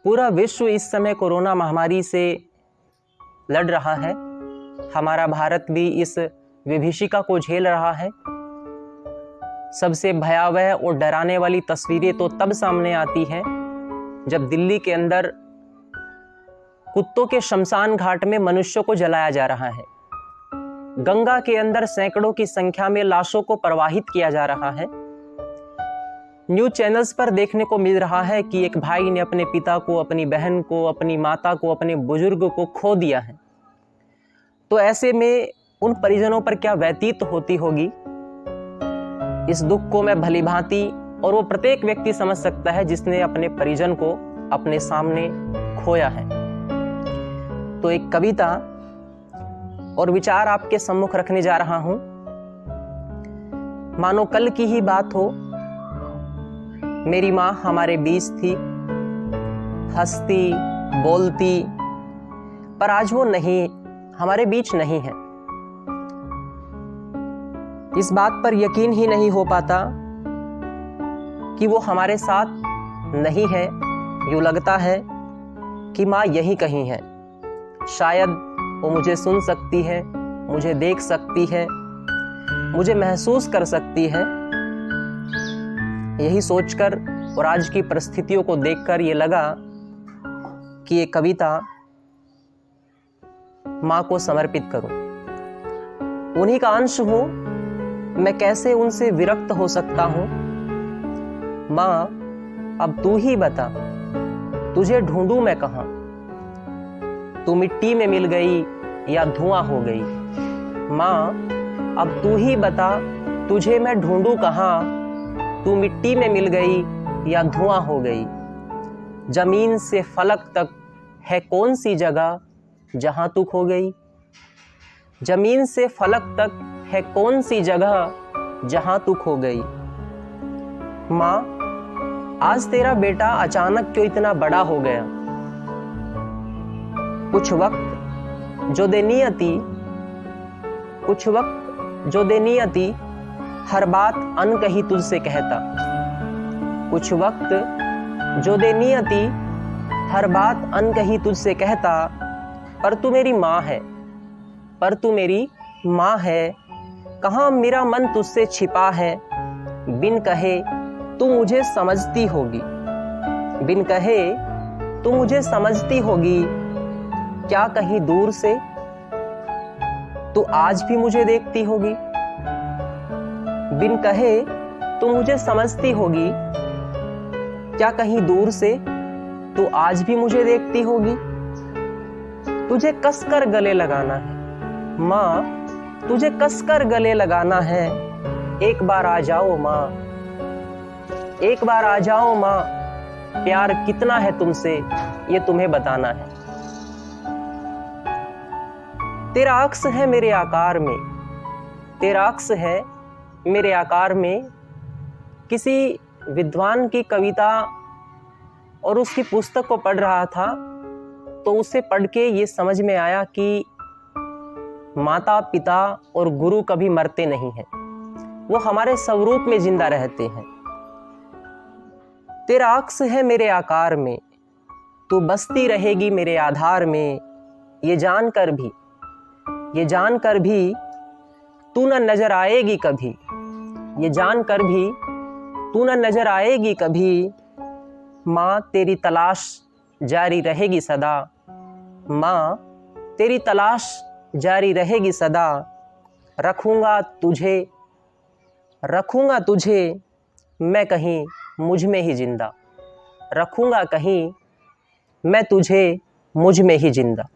पूरा विश्व इस समय कोरोना महामारी से लड़ रहा है। हमारा भारत भी इस विभीषिका को झेल रहा है। सबसे भयावह और डराने वाली तस्वीरें तो तब सामने आती हैं जब दिल्ली के अंदर कुत्तों के शमशान घाट में मनुष्यों को जलाया जा रहा है। गंगा के अंदर सैकड़ों की संख्या में लाशों को प्रवाहित किया जा रहा है। न्यूज चैनल्स पर देखने को मिल रहा है कि एक भाई ने अपने पिता को, अपनी बहन को, अपनी माता को, अपने बुजुर्ग को खो दिया है। तो ऐसे में उन परिजनों पर क्या व्यतीत होती होगी, इस दुख को मैं भली भांति और वो प्रत्येक व्यक्ति समझ सकता है जिसने अपने परिजन को अपने सामने खोया है। तो एक कविता और विचार आपके सम्मुख रखने जा रहा हूं। मानो कल की ही बात हो, मेरी माँ हमारे बीच थी, हंसती बोलती, पर आज वो नहीं, हमारे बीच नहीं है। इस बात पर यकीन ही नहीं हो पाता कि वो हमारे साथ नहीं है। यूं लगता है कि माँ यहीं कहीं है। शायद वो मुझे सुन सकती है, मुझे देख सकती है, मुझे महसूस कर सकती है। यही सोचकर और आज की परिस्थितियों को देखकर ये लगा कि ये कविता माँ को समर्पित करूं। उन्हीं का अंश हूं, मैं कैसे उनसे विरक्त हो सकता हूं। माँ अब तू ही बता, तुझे ढूंढूं मैं कहां। तू मिट्टी में मिल गई या धुआं हो गई। माँ अब तू ही बता, तुझे मैं ढूंढूं कहां। तू मिट्टी में मिल गई या धुआं हो गई। जमीन से फलक तक है कौन सी जगह जहां तू खो गई। जमीन से फलक तक है कौन सी जगह जहां तू खो गई। माँ आज तेरा बेटा अचानक क्यों इतना बड़ा हो गया। कुछ वक्त जो दे नियति, कुछ वक्त जो दे नियति, हर बात अनकही तुझसे कहता। कुछ वक्त जो दे नियति, हर बात अनकही तुझसे कहता। पर तू मेरी माँ है, पर तू मेरी माँ है। कहाँ मेरा मन तुझसे छिपा है। बिन कहे तू मुझे समझती होगी। बिन कहे तू मुझे समझती होगी। क्या कहीं दूर से तू आज भी मुझे देखती होगी। बिन कहे तू मुझे समझती होगी। क्या कहीं दूर से तू आज भी मुझे देखती होगी। तुझे कसकर गले लगाना है माँ, तुझे कसकर गले लगाना है। एक बार आ जाओ माँ, एक बार आ जाओ माँ। प्यार कितना है तुमसे ये तुम्हें बताना है। तेरा अक्स है मेरे आकार में, तेरा अक्स है मेरे आकार में। किसी विद्वान की कविता और उसकी पुस्तक को पढ़ रहा था तो उसे पढ़ के ये समझ में आया कि माता पिता और गुरु कभी मरते नहीं हैं, वो हमारे स्वरूप में जिंदा रहते हैं। तेरा अक्स है मेरे आकार में, तू बसती रहेगी मेरे आधार में। ये जानकर भी तू न नजर आएगी कभी। ये जानकर भी तू न नजर आएगी कभी। माँ तेरी तलाश जारी रहेगी सदा। माँ तेरी तलाश जारी रहेगी सदा। रखूँगा तुझे मैं कहीं मुझ में ही जिंदा। रखूँगा कहीं मैं तुझे मुझ में ही जिंदा।